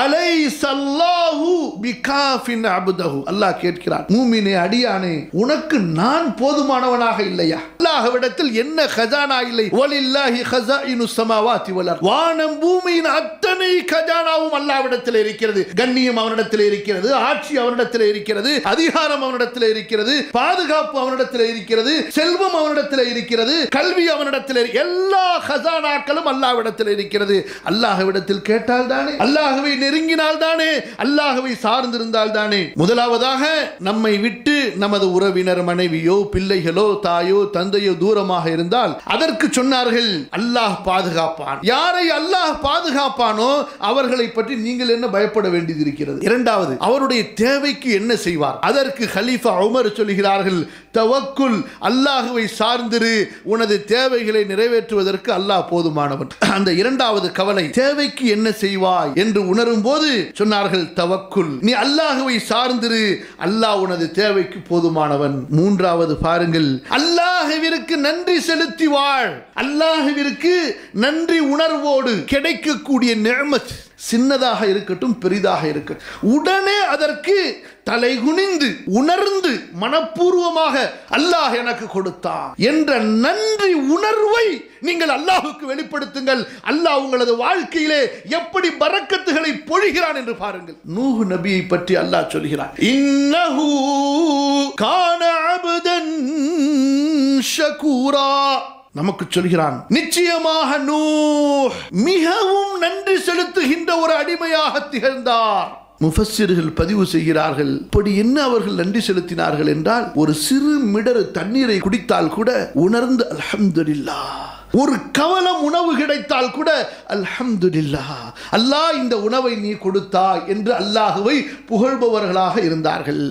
அலைஸல்லாஹு பிகாஃபின் அப்தஹு. அல்லாஹ் கேட்கிறான், மூமினே அடியானே, உனக்கு நான் போதுமானவனாக இல்லையா? அல்லாஹ்விடத்தில் என்ன கஜானா இல்லை? வலில்லாஹி கஸாயினுஸ் ஸமாவாதி வல் அர்த். வானம் பூமியின் அத்தனை கஜானாவும் அல்லாஹ்விடத்தில் இருக்கிறது. கண்ணியம் அவனிடத்தில் இருக்கிறது, ஆட்சி அவனிடத்தில் இருக்கிறது, அதிகாரம் அவனிடத்தில் இருக்கிறது, பாதுகாப்பு அவனிடத்தில் இருக்கிறது, செல்வம் அவனிடத்தில் இருக்கிறது, கல்வி அவனிடத்தில், எல்லா கஜானாக்களும் அல்லாஹ்விடத்தில் இருக்கிறது. அல்லாஹ்விடத்தில் கேட்டால் தானே, அல்லாஹ்வை நெருங்கினால் தானே, அல்லாஹ்வை சார்ந்திருந்தால் தானே. முதலாவதாக நம்மை விட்டு நமது உறவினர், மனைவியோ பிள்ளைகளோ தாயோ தந்தையோ தூரமாக இருந்தால் அதற்கு சொன்னார்கள் அல்லாஹ் பாதுகாப்பான். யாரை அல்லாஹ் பாதுகாப்பானோ அவர்களை பற்றி நீங்கள் என்ன பயப்பட வேண்டியது இருக்கிறது? இரண்டாவது, அவருடைய தேவைக்கு என்ன செய்வார்? அதற்கு கலீஃபா உமர் சொல்கிறார்கள், தவக்குல், அல்லாஹ்வை சார்ந்திரு, உனது தேவைகளை நிறைவேற்றுவதற்கு அல்லாஹ் போதுமானவன். அந்த இரண்டாவது கவலை, தேவைக்கு என்ன செய்வாய் என்று உணரும் போது சொன்னார்கள் தவக்குல், நீ அல்லாஹ்வை சார்ந்திரு, அல்லாஹ் உனது தேவைக்கு போதுமானவன். மூன்றாவது பாருங்கள், அல்லாஹ்விற்கு நன்றி செலுத்தி வாழ். அல்லாஹ்விற்கு நன்றி உணர்வோடு கிடைக்கக்கூடிய நிஅமத் சின்னதாக இருக்கட்டும் பெரிதாக இருக்கட்டும், உடனே அதற்கு தலைகுனிந்து உணர்ந்து மனப்பூர்வமாக அல்லாஹ் எனக்கு கொடுத்தான் என்ற நன்றி உணர்வை நீங்கள் அல்லாஹ்வுக்கு வெளிப்படுத்துங்கள். அல்லாஹ் உங்களது வாழ்க்கையிலே எப்படி பரக்கத்துகளை பொழிகிறான் என்று பாருங்கள். நூஹ் நபியை பற்றி அல்லாஹ் சொல்கிறான், இன்னஹு கான அப்தன் ஷகூரா. நமக்கு சொல்கிறான், நிச்சயமாக நூஹ் மிகவும் நன்றி செலுத்துகின்ற ஒரு அடிமையாக திகழ்ந்தார். முஃபஸ்ஸிர்கள் பதிவு செய்கிறார்கள், இப்படி என்ன அவர்கள் நன்றி செலுத்தினார்கள் என்றால், ஒரு சிறு மிடர் தண்ணீரை குடித்தால் கூட உணர்ந்து அல்ஹம்துலில்லாஹ், ஒரு கவலம் உணவு கிடைத்தால் கூட அல்ஹம்துலில்லாஹ், அல்லாஹ் இந்த உணவை நீ கொடுத்தாய் என்று அல்லாஹ்வை புகழ்பவர்களாக இருந்தார்கள்.